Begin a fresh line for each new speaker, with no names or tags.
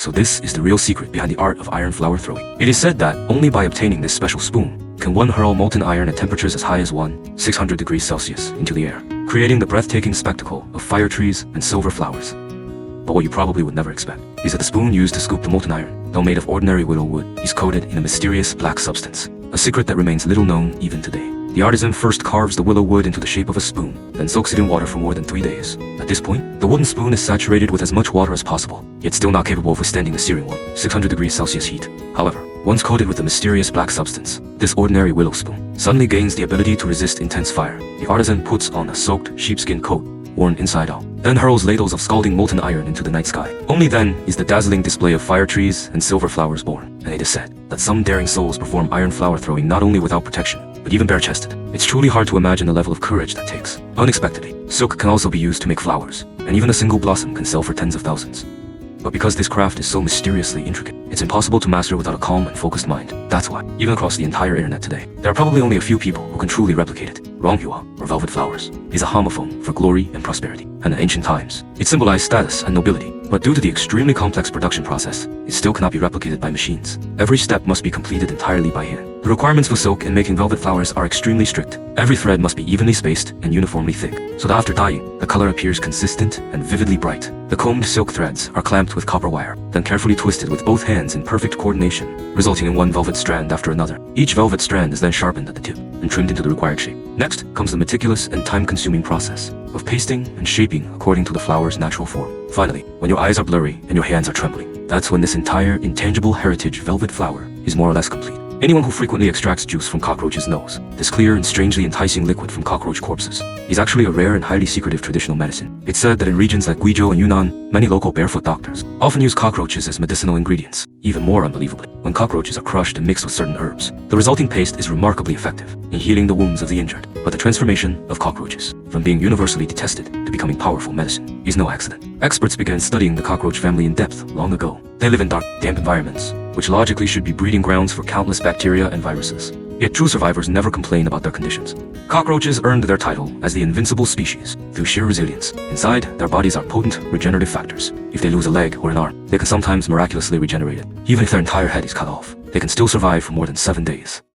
So this is the real secret behind the art of iron flower throwing. It is said that only by obtaining this special spoon can one hurl molten iron at temperatures as high as 600 degrees Celsius into the air, creating the breathtaking spectacle of fire trees and silver flowers. But what you probably would never expect is that the spoon used to scoop the molten iron, though made of ordinary willow wood, is coated in a mysterious black substance, a secret that remains little known even today. The artisan first carves the willow wood into the shape of a spoon, then soaks it in water for more than 3 days. At this point, the wooden spoon is saturated with as much water as possible, yet still not capable of withstanding the searing 600 degrees Celsius heat. However, once coated with the mysterious black substance, this ordinary willow spoon suddenly gains the ability to resist intense fire. The artisan puts on a soaked sheepskin coat, worn inside out, then hurls ladles of scalding molten iron into the night sky. Only then is the dazzling display of fire trees and silver flowers born, and it is said that some daring souls perform iron flower throwing not only without protection, but even bare-chested. It's truly hard to imagine the level of courage that takes. Unexpectedly, silk can also be used to make flowers, and even a single blossom can sell for tens of thousands. But because this craft is so mysteriously intricate, it's impossible to master without a calm and focused mind. That's why, even across the entire internet today, there are probably only a few people who can truly replicate it. Ronghyua, or velvet flowers, is a homophone for glory and prosperity, and in ancient times, it symbolized status and nobility. But due to the extremely complex production process, it still cannot be replicated by machines. Every step must be completed entirely by hand. The requirements for silk in making velvet flowers are extremely strict. Every thread must be evenly spaced and uniformly thick, so that after dyeing, the color appears consistent and vividly bright. The combed silk threads are clamped with copper wire, then carefully twisted with both hands in perfect coordination, resulting in one velvet strand after another. Each velvet strand is then sharpened at the tip and trimmed into the required shape. Next comes the meticulous and time-consuming process of pasting and shaping according to the flower's natural form. Finally, when your eyes are blurry and your hands are trembling, that's when this entire intangible heritage velvet flower is more or less complete. Anyone who frequently extracts juice from cockroaches knows this clear and strangely enticing liquid from cockroach corpses is actually a rare and highly secretive traditional medicine. It's said that in regions like Guizhou and Yunnan, many local barefoot doctors often use cockroaches as medicinal ingredients. Even more unbelievably, when cockroaches are crushed and mixed with certain herbs, the resulting paste is remarkably effective in healing the wounds of the injured. But the transformation of cockroaches from being universally detested to becoming powerful medicine is no accident. Experts began studying the cockroach family in depth long ago. They live in dark, damp environments, which logically should be breeding grounds for countless bacteria and viruses. Yet true survivors never complain about their conditions. Cockroaches earned their title as the invincible species through sheer resilience. Inside, their bodies are potent regenerative factors. If they lose a leg or an arm, they can sometimes miraculously regenerate it. Even if their entire head is cut off, they can still survive for more than 7 days.